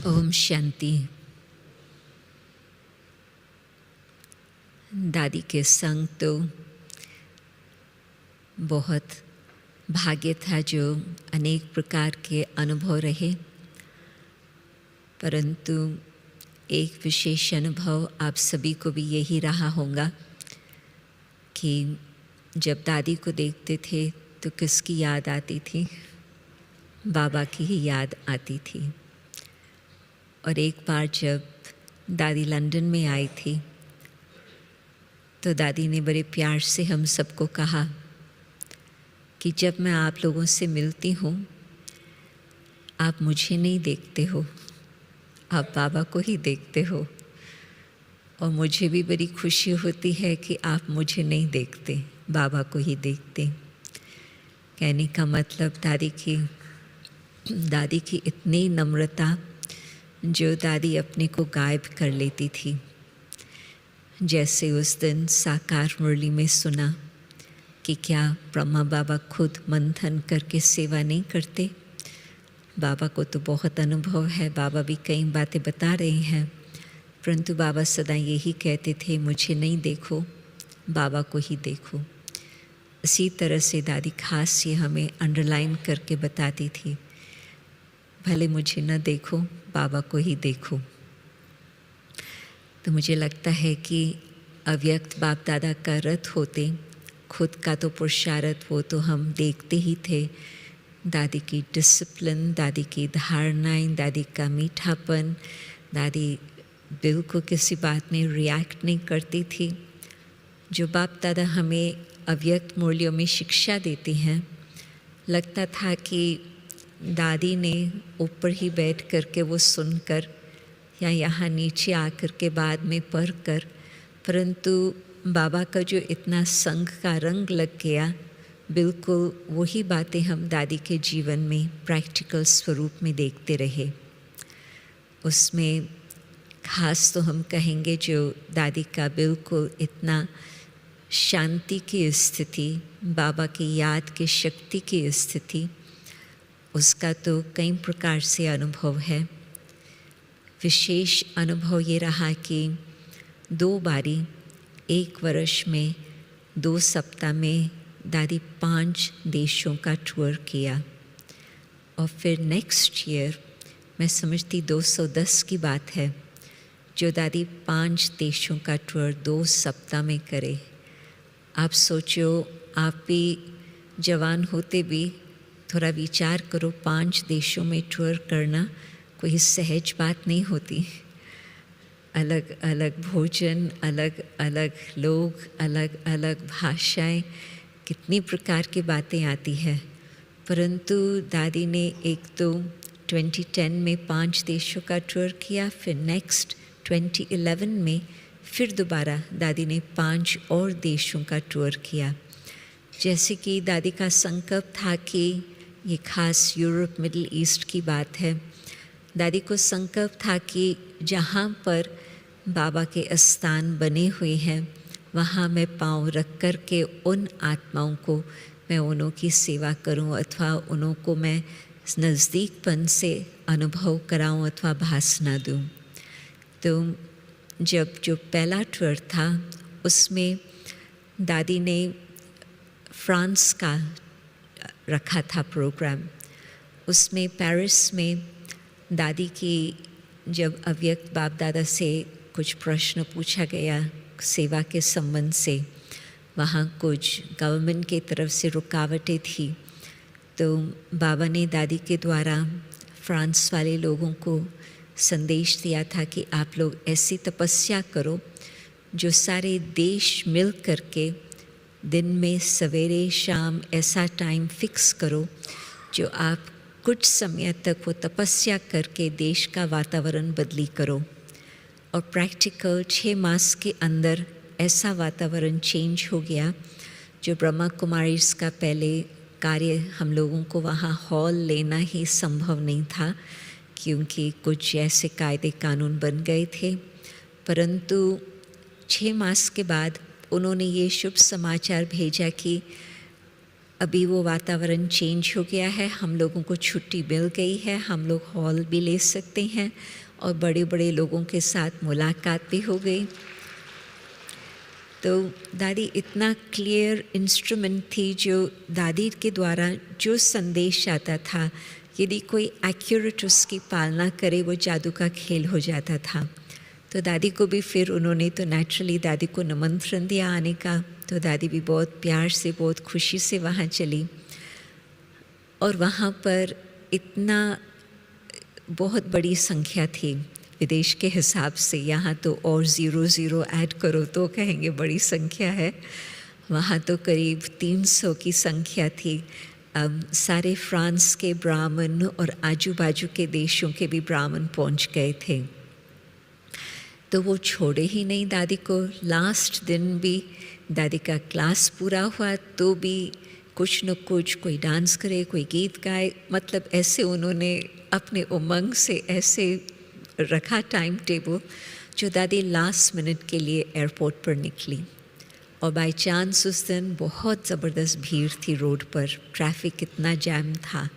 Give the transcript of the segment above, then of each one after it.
ओम शांति। दादी के संग तो बहुत भाग्य था, जो अनेक प्रकार के अनुभव रहे, परंतु एक विशेष अनुभव आप सभी को भी यही रहा होगा कि जब दादी को देखते थे तो किसकी याद आती थी? बाबा की ही याद आती थी। और एक बार जब दादी लंदन में आई थी तो दादी ने बड़े प्यार से हम सबको कहा कि जब मैं आप लोगों से मिलती हूँ, आप मुझे नहीं देखते हो, आप बाबा को ही देखते हो। और मुझे भी बड़ी खुशी होती है कि आप मुझे नहीं देखते, बाबा को ही देखते। कहने का मतलब दादी की इतनी नम्रता, जो दादी अपने को गायब कर लेती थी। जैसे उस दिन साकार मुरली में सुना कि क्या ब्रह्मा बाबा खुद मंथन करके सेवा नहीं करते? बाबा को तो बहुत अनुभव है, बाबा भी कई बातें बता रहे हैं, परंतु बाबा सदा यही कहते थे, मुझे नहीं देखो, बाबा को ही देखो। इसी तरह से दादी खास ये हमें अंडरलाइन करके बताती थी, भले मुझे न देखो, बाबा को ही देखो। तो मुझे लगता है कि अव्यक्त बाप दादा का रथ होते, खुद का तो पुरुषार्थ वो तो हम देखते ही थे। दादी की डिसिप्लिन, दादी की धारणाएं, दादी का मीठापन, दादी बिल्कुल किसी बात में रिएक्ट नहीं करती थी। जो बाप दादा हमें अव्यक्त मूल्यों में शिक्षा देती हैं, लगता था कि दादी ने ऊपर ही बैठ कर के वो सुनकर या यहाँ नीचे आकर के बाद में पढ़ कर, परंतु बाबा का जो इतना संग का रंग लग गया, बिल्कुल वही बातें हम दादी के जीवन में प्रैक्टिकल स्वरूप में देखते रहे। उसमें खास तो हम कहेंगे जो दादी का बिल्कुल इतना शांति की स्थिति, बाबा की याद की शक्ति की स्थिति, उसका तो कई प्रकार से अनुभव है। विशेष अनुभव ये रहा कि 2 बारी, 1 वर्ष में 2 सप्ताह में दादी 5 देशों का टूर किया। और फिर नेक्स्ट ईयर मैं समझती 210 की बात है, जो दादी 5 देशों का टूर 2 सप्ताह में करे। आप सोचो, आप भी जवान होते भी थोड़ा विचार करो, 5 देशों में टूर करना कोई सहज बात नहीं होती। अलग अलग भोजन, अलग अलग लोग, अलग अलग भाषाएं, कितनी प्रकार की बातें आती है। परंतु दादी ने एक तो 2010 में 5 देशों का टूर किया, फिर नेक्स्ट 2011 में फिर दोबारा दादी ने 5 और देशों का टूर किया। जैसे कि दादी का संकल्प था कि ये खास यूरोप मिडिल ईस्ट की बात है। दादी को संकल्प था कि जहाँ पर बाबा के स्थान बने हुए हैं, वहाँ मैं पाँव रख कर के उन आत्माओं को मैं उन्हों की सेवा करूं, अथवा उन्हों को मैं नज़दीकपन से अनुभव कराऊं अथवा भाषण दूं। तो जब जो पहला टूर था, उसमें दादी ने फ्रांस का रखा था प्रोग्राम। उसमें पेरिस में दादी की जब अव्यक्त बाप दादा से कुछ प्रश्न पूछा गया सेवा के संबंध से, वहाँ कुछ गवर्नमेंट के तरफ से रुकावटें थी, तो बाबा ने दादी के द्वारा फ्रांस वाले लोगों को संदेश दिया था कि आप लोग ऐसी तपस्या करो, जो सारे देश मिल करके दिन में सवेरे शाम ऐसा टाइम फिक्स करो, जो आप कुछ समय तक वो तपस्या करके देश का वातावरण बदली करो। और प्रैक्टिकल 6 मास के अंदर ऐसा वातावरण चेंज हो गया, जो ब्रह्मा कुमारीज का पहले कार्य हम लोगों को वहाँ हॉल लेना ही संभव नहीं था, क्योंकि कुछ ऐसे कायदे कानून बन गए थे। परंतु 6 मास के बाद उन्होंने ये शुभ समाचार भेजा कि अभी वो वातावरण चेंज हो गया है, हम लोगों को छुट्टी मिल गई है, हम लोग हॉल भी ले सकते हैं और बड़े बड़े लोगों के साथ मुलाकात भी हो गई। तो दादी इतना क्लियर इंस्ट्रूमेंट थी, जो दादी के द्वारा जो संदेश आता था, यदि कोई एक्यूरेट उसकी पालना करे वो जादू का खेल हो जाता था। तो दादी को भी फिर उन्होंने तो नेचुरली दादी को निमंत्रण दिया आने का, तो दादी भी बहुत प्यार से बहुत खुशी से वहाँ चली। और वहाँ पर इतना बहुत बड़ी संख्या थी विदेश के हिसाब से, यहाँ तो और 0 ऐड करो तो कहेंगे बड़ी संख्या है, वहाँ तो करीब 300 की संख्या थी। सारे फ्रांस के ब्राह्मण और आजू बाजू के देशों के भी ब्राह्मण पहुँच गए थे। तो वो छोड़े ही नहीं दादी को। लास्ट दिन भी दादी का क्लास पूरा हुआ तो भी कुछ न कुछ, कोई डांस करे, कोई गीत गाए, मतलब ऐसे उन्होंने अपने उमंग से ऐसे रखा टाइम टेबल, जो दादी लास्ट मिनट के लिए एयरपोर्ट पर निकली। और बाय चांस उस दिन बहुत ज़बरदस्त भीड़ थी रोड पर, ट्रैफिक इतना जैम था।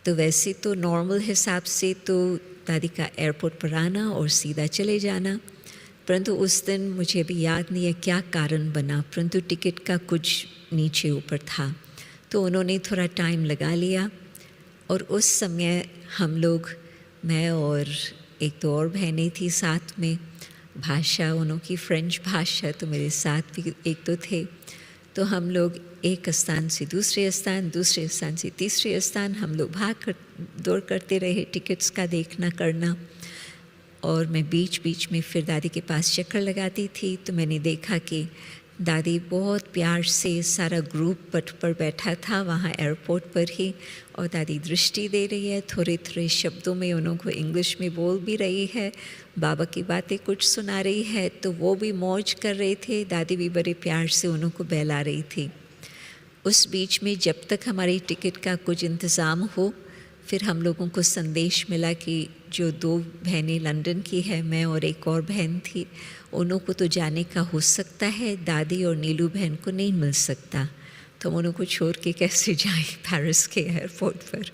तो वैसे तो नॉर्मल हिसाब से तो दादी का एयरपोर्ट पर आना और सीधा चले जाना, परंतु उस दिन मुझे भी याद नहीं है क्या कारण बना, परंतु टिकट का कुछ नीचे ऊपर था, तो उन्होंने थोड़ा टाइम लगा लिया। और उस समय हम लोग, मैं और एक दो और बहनें थी साथ में, भाषा उन्हों की फ्रेंच भाषा, तो मेरे साथ भी एक दो थे। तो हम लोग एक स्थान से दूसरे स्थान, दूसरे स्थान से तीसरे स्थान, हम लोग भाग कर दौड़ करते रहे, टिकट्स का देखना करना। और मैं बीच बीच में फिर दादी के पास चक्कर लगाती थी, तो मैंने देखा कि दादी बहुत प्यार से, सारा ग्रुप पट पर बैठा था वहाँ एयरपोर्ट पर ही, और दादी दृष्टि दे रही है, थोड़े थोड़े शब्दों में उनको इंग्लिश में बोल भी रही है, बाबा की बातें कुछ सुना रही है, तो वो भी मौज कर रहे थे, दादी भी बड़े प्यार से उनको बहला रही थी। उस बीच में जब तक हमारी टिकट का कुछ इंतज़ाम हो, फिर हम लोगों को संदेश मिला कि जो दो बहनें लंदन की है, मैं और एक और बहन थी, उन्हों को तो जाने का हो सकता है, दादी और नीलू बहन को नहीं मिल सकता। तो हम उनको छोड़ के कैसे जाएं पेरिस के एयरपोर्ट पर,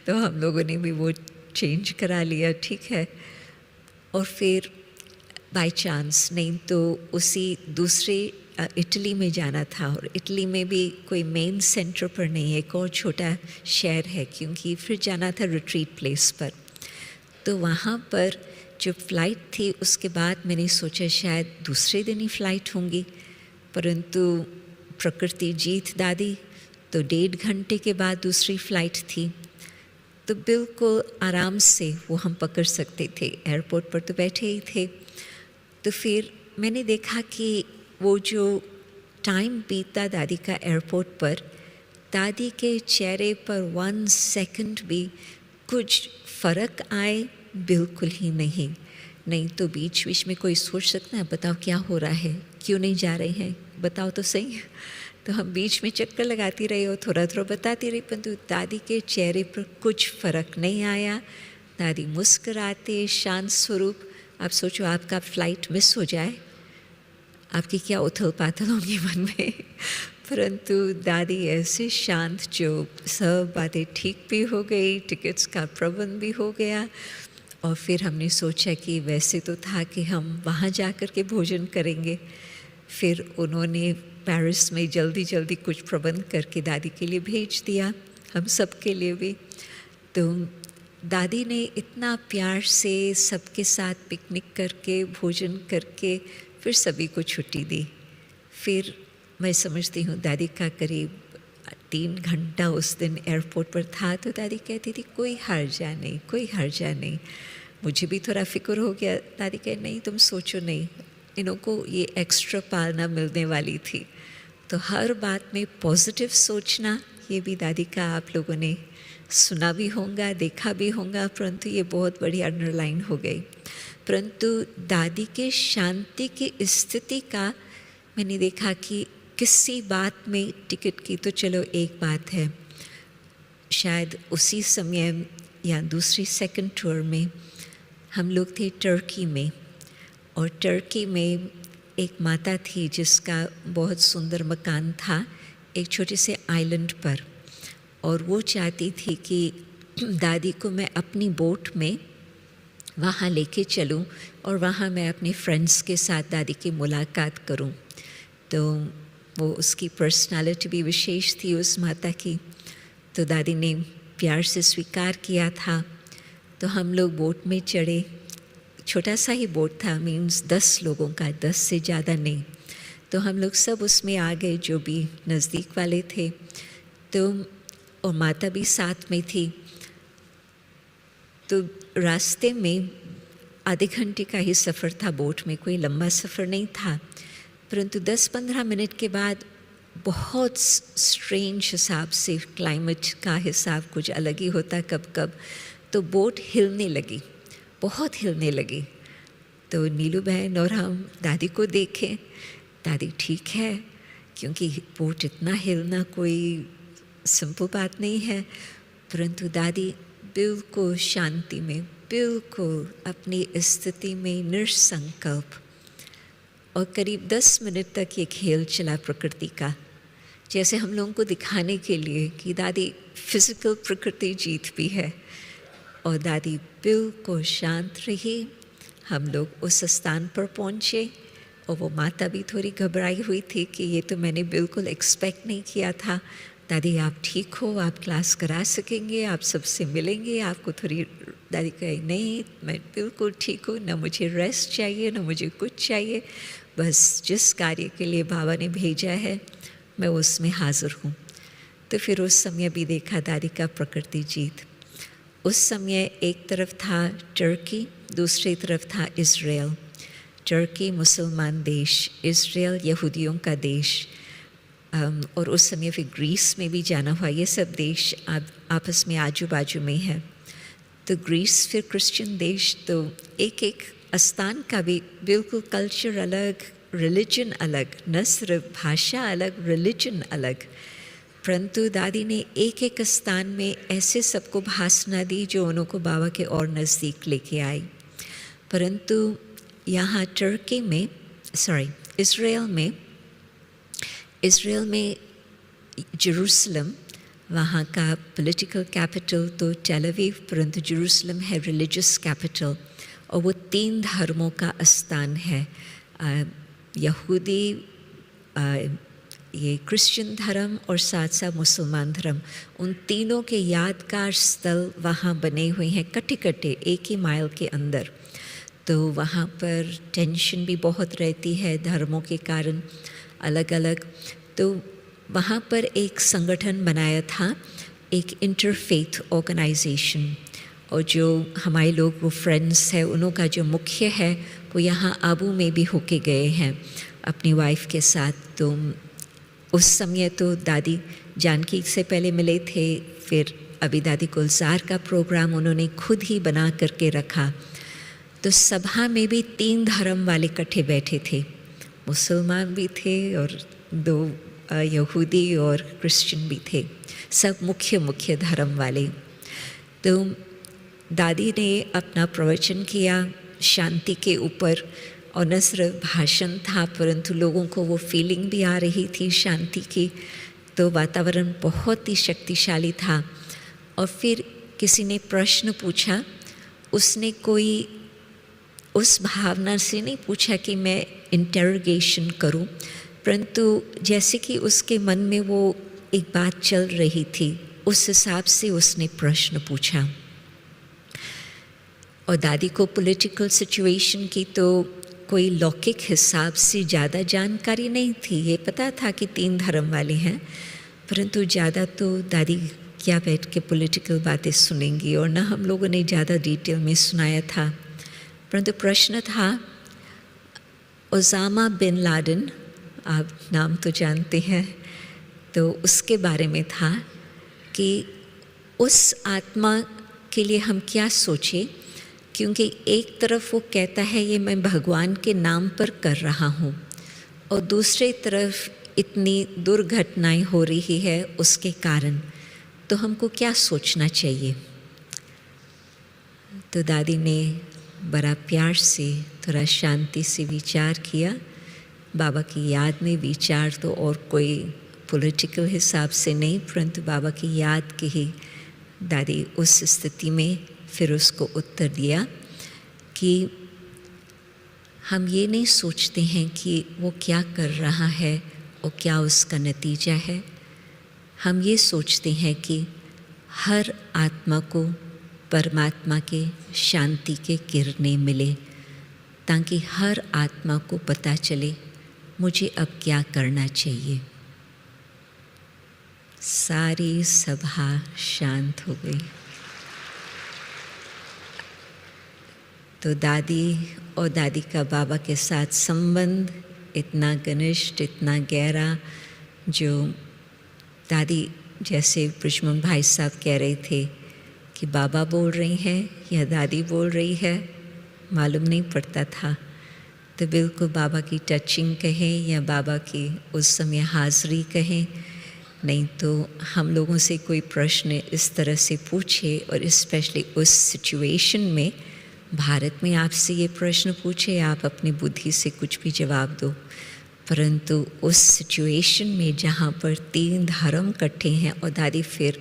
तो हम लोगों ने भी वो चेंज करा लिया, ठीक है। और फिर बाय चांस, नहीं तो उसी दूसरे इटली में जाना था, और इटली में भी कोई मेन सेंटर पर नहीं है, एक और छोटा शहर है, क्योंकि फिर जाना था रिट्रीट प्लेस पर। तो वहाँ पर जो फ़्लाइट थी उसके बाद मैंने सोचा शायद दूसरे दिन ही फ़्लाइट होंगी, परंतु प्रकृति जीत दादी, तो 1.5 घंटे के बाद दूसरी फ़्लाइट थी। तो बिल्कुल आराम से वो हम पकड़ सकते थे, एयरपोर्ट पर तो बैठे ही थे। तो फिर मैंने देखा कि वो जो टाइम बीता दादी का एयरपोर्ट पर, दादी के चेहरे पर 1 सेकंड भी कुछ फ़र्क आए बिल्कुल ही नहीं। नहीं तो बीच बीच में कोई सोच सकता है, बताओ क्या हो रहा है, क्यों नहीं जा रहे हैं, बताओ तो सही। तो हम बीच में चक्कर लगाती रही और थोड़ा थोड़ा बताती रही, परंतु दादी के चेहरे पर कुछ फ़र्क नहीं आया। दादी मुस्कुराते शांत स्वरूप। आप सोचो आपका फ़्लाइट मिस हो जाए, आपकी क्या उथल पाथल होगी मन में, परंतु दादी ऐसे शांत, जो सब बातें ठीक भी हो गई, टिकट्स का प्रबंध भी हो गया। और फिर हमने सोचा कि वैसे तो था कि हम वहाँ जा कर के भोजन करेंगे, फिर उन्होंने पेरिस में जल्दी जल्दी कुछ प्रबंध करके दादी के लिए भेज दिया, हम सब के लिए भी। तो दादी ने इतना प्यार से सबके साथ पिकनिक करके, भोजन करके, फिर सभी को छुट्टी दी। फिर मैं समझती हूँ दादी का करीब 3 घंटा उस दिन एयरपोर्ट पर था, तो दादी कहती थी कोई हर्जा नहीं, कोई हर्जा नहीं। मुझे भी थोड़ा फिक्र हो गया। दादी कहे नहीं तुम सोचो नहीं, इन्हों को ये एक्स्ट्रा पालना मिलने वाली थी। तो हर बात में पॉजिटिव सोचना, ये भी दादी का आप लोगों ने सुना भी होगा, देखा भी होगा, परंतु ये बहुत बड़ी अंडरलाइन हो गई। परंतु दादी के शांति की स्थिति का मैंने देखा कि किसी बात में, टिकट की तो चलो एक बात है, शायद उसी समय या दूसरी सेकंड टूर में हम लोग थे टर्की में, और टर्की में एक माता थी जिसका बहुत सुंदर मकान था एक छोटे से आइलैंड पर, और वो चाहती थी कि दादी को मैं अपनी बोट में वहाँ लेके चलूँ और वहाँ मैं अपने फ्रेंड्स के साथ दादी की मुलाकात करूँ। तो वो उसकी पर्सनालिटी भी विशेष थी उस माता की, तो दादी ने प्यार से स्वीकार किया था। तो हम लोग बोट में चढ़े, छोटा सा ही बोट था, मीन्स 10 लोगों का, 10 से ज़्यादा नहीं। तो हम लोग सब उसमें आ गए जो भी नज़दीक वाले थे, तो और माता भी साथ में थी। तो रास्ते में आधे घंटे का ही सफ़र था बोट में, कोई लंबा सफ़र नहीं था, परंतु 10-15 मिनट के बाद बहुत स्ट्रेंज हिसाब से, क्लाइमेट का हिसाब कुछ अलग ही होता कब कब, तो बोट हिलने लगी, बहुत हिलने लगी। तो नीलू बहन और हम दादी को देखें, दादी ठीक है, क्योंकि बोट इतना हिलना कोई सिंपल बात नहीं है, परंतु दादी बिल्कुल शांति में, बिल्कुल अपनी स्थिति में निसंकल्प, और करीब 10 मिनट तक ये खेल चला प्रकृति का, जैसे हम लोगों को दिखाने के लिए कि दादी फिज़िकल प्रकृति जीत भी है। और दादी बिल्कुल शांत रही। हम लोग उस स्थान पर पहुँचे और वो माता भी थोड़ी घबराई हुई थी कि ये तो मैंने बिल्कुल एक्सपेक्ट नहीं किया था। दादी आप ठीक हो, आप क्लास करा सकेंगे, आप सबसे मिलेंगे, आपको थोड़ी, दादी कही नहीं मैं बिल्कुल ठीक हूँ, ना मुझे रेस्ट चाहिए ना मुझे कुछ चाहिए, बस जिस कार्य के लिए बाबा ने भेजा है मैं उसमें हाज़िर हूँ। तो फिर उस समय भी देखा दादी का प्रकृति जीत। उस समय एक तरफ था टर्की, दूसरी तरफ था इज़राइल। टर्की मुसलमान देश, इज़राइल यहूदियों का देश, और उस समय फिर ग्रीस में भी जाना हुआ। ये सब देश आपस में आजू बाजू में है। तो ग्रीस फिर क्रिश्चियन देश, तो एक एक स्थान का भी बिल्कुल कल्चर अलग, रिलीजन अलग, न सिर्फ भाषा अलग, रिलीजन अलग। परंतु दादी ने एक एक स्थान में ऐसे सबको भाषणा दी जो उनको बाबा के और नज़दीक लेके आई। परंतु यहाँ टर्की में, इज़राइल में जेरूसलम, वहाँ का पॉलिटिकल कैपिटल तो टेल अवीव, परंतु जेरूसलम है रिलीजियस कैपिटल, और वो 3 धर्मों का स्थान है, यहूदी, ये क्रिश्चियन धर्म और साथ साथ मुसलमान धर्म। उन तीनों के यादगार स्थल वहाँ बने हुए हैं, कटे कटे 1 ही माइल के अंदर। तो वहाँ पर टेंशन भी बहुत रहती है धर्मों के कारण अलग अलग। तो वहाँ पर एक संगठन बनाया था, एक इंटरफेथ ऑर्गेनाइजेशन, और जो हमारे लोग वो फ्रेंड्स है, उन्हों का जो मुख्य है वो यहाँ आबू में भी होके गए हैं अपनी वाइफ के साथ। तो उस समय तो दादी जानकी से पहले मिले थे, फिर अभी दादी गुलजार का प्रोग्राम उन्होंने खुद ही बना करके रखा। तो सभा में भी 3 धर्म वाले इकट्ठे बैठे थे, मुसलमान भी थे और 2 यहूदी और क्रिश्चियन भी थे, सब मुख्य धर्म वाले। तो दादी ने अपना प्रवचन किया शांति के ऊपर, और न सिर्फ भाषण था परंतु लोगों को वो फीलिंग भी आ रही थी शांति की। तो वातावरण बहुत ही शक्तिशाली था। और फिर किसी ने प्रश्न पूछा, उसने कोई उस भावना से नहीं पूछा कि मैं इंटरोगेशन करूं, परंतु जैसे कि उसके मन में वो एक बात चल रही थी, उस हिसाब से उसने प्रश्न पूछा। और दादी को पॉलिटिकल सिचुएशन की तो कोई लौकिक हिसाब से ज़्यादा जानकारी नहीं थी। ये पता था कि 3 धर्म वाले हैं, परंतु ज़्यादा तो दादी क्या बैठ के पॉलिटिकल बातें सुनेंगी, और ना हम लोगों ने ज़्यादा डिटेल में सुनाया था। परंतु प्रश्न था, ओसामा बिन लादेन, आप नाम तो जानते हैं, तो उसके बारे में था कि उस आत्मा के लिए हम क्या सोचें, क्योंकि एक तरफ वो कहता है ये मैं भगवान के नाम पर कर रहा हूँ, और दूसरी तरफ इतनी दुर्घटनाएं हो रही है उसके कारण, तो हमको क्या सोचना चाहिए। तो दादी ने बड़ा प्यार से, थोड़ा शांति से विचार किया। बाबा की याद में विचार तो और कोई पॉलिटिकल हिसाब से नहीं, परंतु बाबा की याद के ही दादी उस स्थिति में फिर उसको उत्तर दिया कि हम ये नहीं सोचते हैं कि वो क्या कर रहा है और क्या उसका नतीजा है। हम ये सोचते हैं कि हर आत्मा को परमात्मा के शांति के किरणें मिले, ताकि हर आत्मा को पता चले मुझे अब क्या करना चाहिए। सारी सभा शांत हो गई। तो दादी और दादी का बाबा के साथ संबंध इतना घनिष्ठ, इतना गहरा, जो दादी जैसे ब्रिजमोहन भाई साहब कह रहे थे कि बाबा बोल रही हैं या दादी बोल रही है, मालूम नहीं पड़ता था। तो बिल्कुल बाबा की टचिंग कहें या बाबा की उस समय हाज़री कहें, नहीं तो हम लोगों से कोई प्रश्न इस तरह से पूछे और स्पेशली उस सिचुएशन में, भारत में आपसे ये प्रश्न पूछे, आप अपनी बुद्धि से कुछ भी जवाब दो, परंतु उस सिचुएशन में जहाँ पर 3 धर्म इकट्ठे हैं और दादी फिर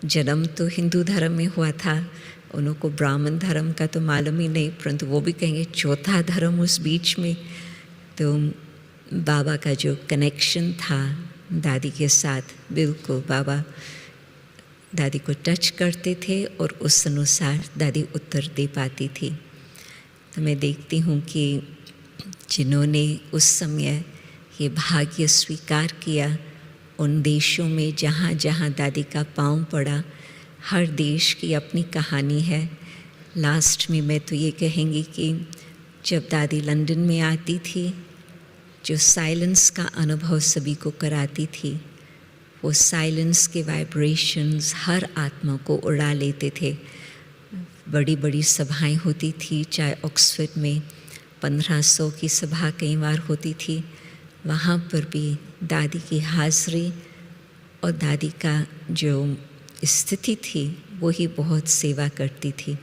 जन्म तो हिंदू धर्म में हुआ था, उनको ब्राह्मण धर्म का तो मालूम ही नहीं, परंतु वो भी कहेंगे चौथा धर्म उस बीच में। तो बाबा का जो कनेक्शन था दादी के साथ, बिल्कुल बाबा दादी को टच करते थे और उस अनुसार दादी उत्तर दे पाती थी। तो मैं देखती हूँ कि जिन्होंने उस समय ये भाग्य स्वीकार किया, उन देशों में जहाँ जहाँ दादी का पाँव पड़ा, हर देश की अपनी कहानी है। लास्ट में मैं तो ये कहेंगी कि जब दादी लंदन में आती थी, जो साइलेंस का अनुभव सभी को कराती थी, वो साइलेंस के वाइब्रेशंस हर आत्मा को उड़ा लेते थे। बड़ी बड़ी सभाएं होती थी, चाहे ऑक्सफोर्ड में 1500 की सभा कई बार होती थी, वहाँ पर भी दादी की हाज़री और दादी का जो स्थिति थी वो ही बहुत सेवा करती थी।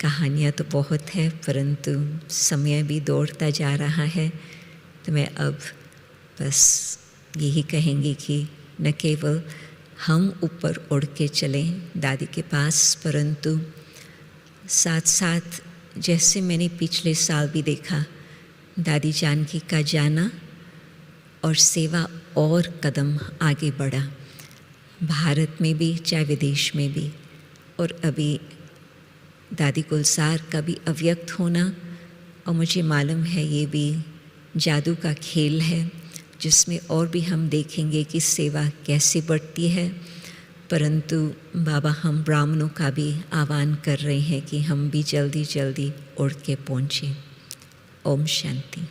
कहानियाँ तो बहुत है, परंतु समय भी दौड़ता जा रहा है, तो मैं अब बस यही कहेंगे कि न केवल हम ऊपर उड़ के चलें दादी के पास, परंतु साथ साथ जैसे मैंने पिछले साल भी देखा, दादी जानकी का जाना और सेवा और कदम आगे बढ़ा, भारत में भी चाहे विदेश में भी। और अभी दादी गुलजार का भी अव्यक्त होना, और मुझे मालूम है ये भी जादू का खेल है, जिसमें और भी हम देखेंगे कि सेवा कैसे बढ़ती है। परंतु बाबा हम ब्राह्मणों का भी आह्वान कर रहे हैं कि हम भी जल्दी जल्दी उड़ के पहुँचें। ओम शांति।